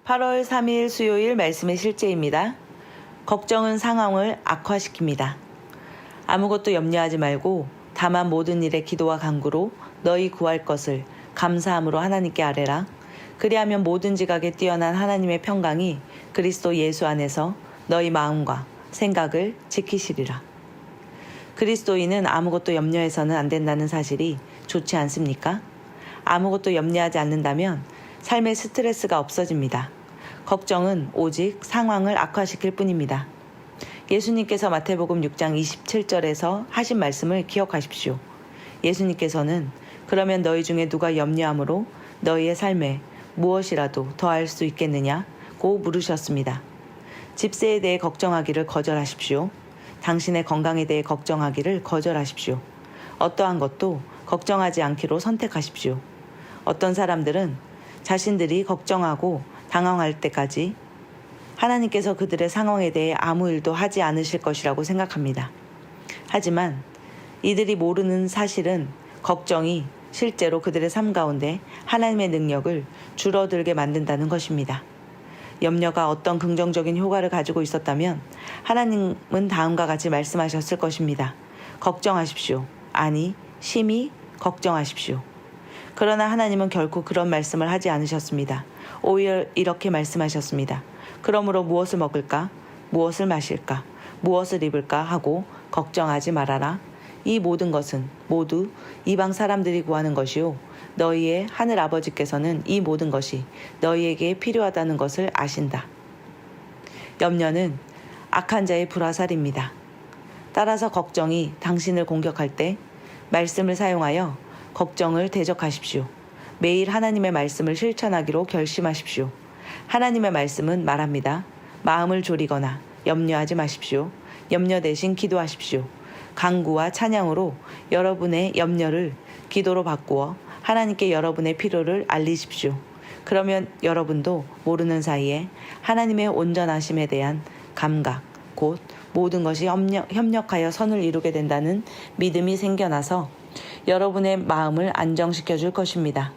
8월 3일 수요일 말씀의 실제입니다. 걱정은 상황을 악화시킵니다. 아무것도 염려하지 말고 다만 모든 일에 기도와 간구로 너희 구할 것을 감사함으로 하나님께 아뢰라. 그리하면 모든 지각에 뛰어난 하나님의 평강이 그리스도 예수 안에서 너희 마음과 생각을 지키시리라. 그리스도인은 아무것도 염려해서는 안 된다는 사실이 좋지 않습니까? 아무것도 염려하지 않는다면 삶의 스트레스가 없어집니다. 걱정은 오직 상황을 악화시킬 뿐입니다. 예수님께서 마태복음 6장 27절에서 하신 말씀을 기억하십시오. 예수님께서는 그러면 너희 중에 누가 염려함으로 너희의 삶에 무엇이라도 더할 수 있겠느냐고 물으셨습니다. 집세에 대해 걱정하기를 거절하십시오. 당신의 건강에 대해 걱정하기를 거절하십시오. 어떠한 것도 걱정하지 않기로 선택하십시오. 어떤 사람들은 자신들이 걱정하고 당황할 때까지 하나님께서 그들의 상황에 대해 아무 일도 하지 않으실 것이라고 생각합니다. 하지만 이들이 모르는 사실은 걱정이 실제로 그들의 삶 가운데 하나님의 능력을 줄어들게 만든다는 것입니다. 염려가 어떤 긍정적인 효과를 가지고 있었다면 하나님은 다음과 같이 말씀하셨을 것입니다. 걱정하십시오. 아니, 심히 걱정하십시오. 그러나 하나님은 결코 그런 말씀을 하지 않으셨습니다. 오히려 이렇게 말씀하셨습니다. 그러므로 무엇을 먹을까? 무엇을 마실까? 무엇을 입을까? 하고 걱정하지 말아라. 이 모든 것은 모두 이방 사람들이 구하는 것이요. 너희의 하늘 아버지께서는 이 모든 것이 너희에게 필요하다는 것을 아신다. 염려는 악한 자의 불화살입니다. 따라서 걱정이 당신을 공격할 때 말씀을 사용하여 걱정을 대적하십시오. 매일 하나님의 말씀을 실천하기로 결심하십시오. 하나님의 말씀은 말합니다. 마음을 졸이거나 염려하지 마십시오. 염려 대신 기도하십시오. 간구와 찬양으로 여러분의 염려를 기도로 바꾸어 하나님께 여러분의 필요를 알리십시오. 그러면 여러분도 모르는 사이에 하나님의 온전하심에 대한 감각, 곧 모든 것이 협력하여 선을 이루게 된다는 믿음이 생겨나서 여러분의 마음을 안정시켜 줄 것입니다.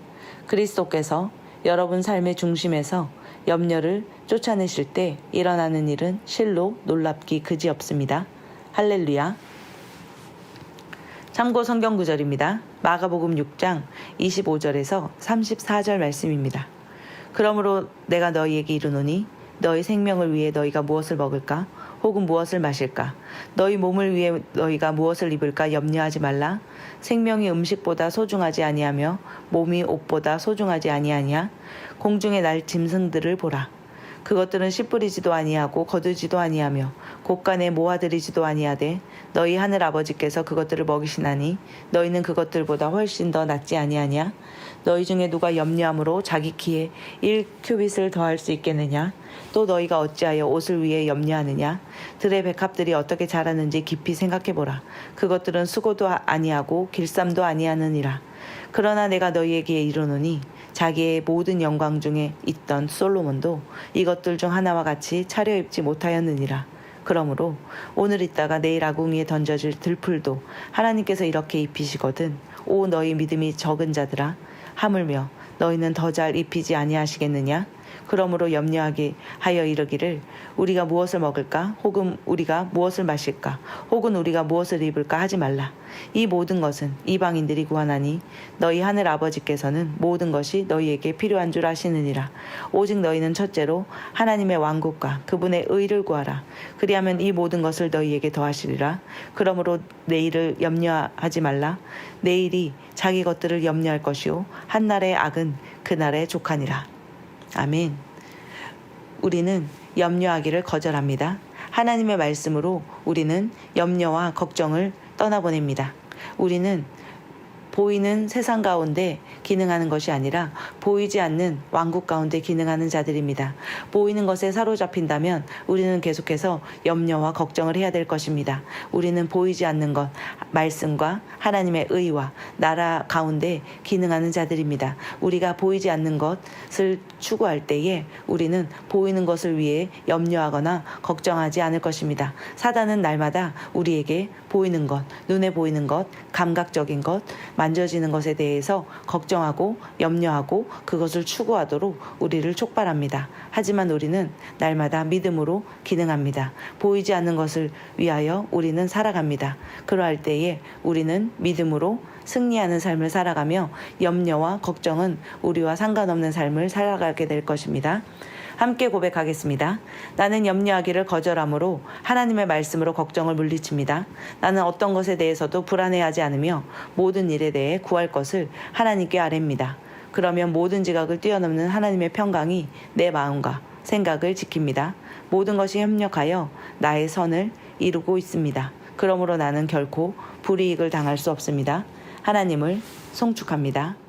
그리스도께서 여러분 삶의 중심에서 염려를 쫓아내실 때 일어나는 일은 실로 놀랍기 그지없습니다. 할렐루야. 참고 성경 구절입니다. 마가복음 6장 25절에서 34절 말씀입니다. 그러므로 내가 너희에게 이르노니 너희 생명을 위해 너희가 무엇을 먹을까? 혹은 무엇을 마실까? 너희 몸을 위해 너희가 무엇을 입을까? 염려하지 말라. 생명이 음식보다 소중하지 아니하며 몸이 옷보다 소중하지 아니하냐? 공중의 날 짐승들을 보라. 그것들은 씨 뿌리지도 아니하고 거두지도 아니하며 곳간에 모아들이지도 아니하되 너희 하늘 아버지께서 그것들을 먹이시나니 너희는 그것들보다 훨씬 더 낫지 아니하냐? 너희 중에 누가 염려함으로 자기 키에 1규빗을 더할 수 있겠느냐? 또 너희가 어찌하여 옷을 위해 염려하느냐? 들의 백합들이 어떻게 자라는지 깊이 생각해보라. 그것들은 수고도 아니하고 길쌈도 아니하느니라. 그러나 내가 너희에게 이르노니 자기의 모든 영광 중에 있던 솔로몬도 이것들 중 하나와 같이 차려입지 못하였느니라. 그러므로 오늘 있다가 내일 아궁이에 던져질 들풀도 하나님께서 이렇게 입히시거든. 오 너희 믿음이 적은 자들아, 하물며 너희는 더 잘 입히지 아니하시겠느냐? 그러므로 염려하게 하여 이르기를 우리가 무엇을 먹을까? 혹은 우리가 무엇을 마실까? 혹은 우리가 무엇을 입을까? 하지 말라. 이 모든 것은 이방인들이 구하나니 너희 하늘 아버지께서는 모든 것이 너희에게 필요한 줄 아시느니라. 오직 너희는 첫째로 하나님의 왕국과 그분의 의를 구하라. 그리하면 이 모든 것을 너희에게 더하시리라. 그러므로 내일을 염려하지 말라. 내일이 자기 것들을 염려할 것이요 한날의 악은 그날의 족하니라. 아멘. 우리는 염려하기를 거절합니다. 하나님의 말씀으로 우리는 염려와 걱정을 떠나보냅니다. 우리는 보이는 세상 가운데 기능하는 것이 아니라 보이지 않는 왕국 가운데 기능하는 자들입니다. 보이는 것에 사로잡힌다면 우리는 계속해서 염려와 걱정을 해야 될 것입니다. 우리는 보이지 않는 것, 말씀과 하나님의 의와 나라 가운데 기능하는 자들입니다. 우리가 보이지 않는 것을 추구할 때에 우리는 보이는 것을 위해 염려하거나 걱정하지 않을 것입니다. 사단은 날마다 우리에게 보이는 것, 눈에 보이는 것, 감각적인 것, 만져지는 것에 대해서 걱정하고 염려하고 그것을 추구하도록 우리를 촉발합니다. 하지만 우리는 날마다 믿음으로 기능합니다. 보이지 않는 것을 위하여 우리는 살아갑니다. 그러할 때에 우리는 믿음으로 승리하는 삶을 살아가며 염려와 걱정은 우리와 상관없는 삶을 살아가게 될 것입니다. 함께 고백하겠습니다. 나는 염려하기를 거절함으로 하나님의 말씀으로 걱정을 물리칩니다. 나는 어떤 것에 대해서도 불안해하지 않으며 모든 일에 대해 구할 것을 하나님께 아뢰입니다. 그러면 모든 지각을 뛰어넘는 하나님의 평강이 내 마음과 생각을 지킵니다. 모든 것이 협력하여 나의 선을 이루고 있습니다. 그러므로 나는 결코 불이익을 당할 수 없습니다. 하나님을 송축합니다.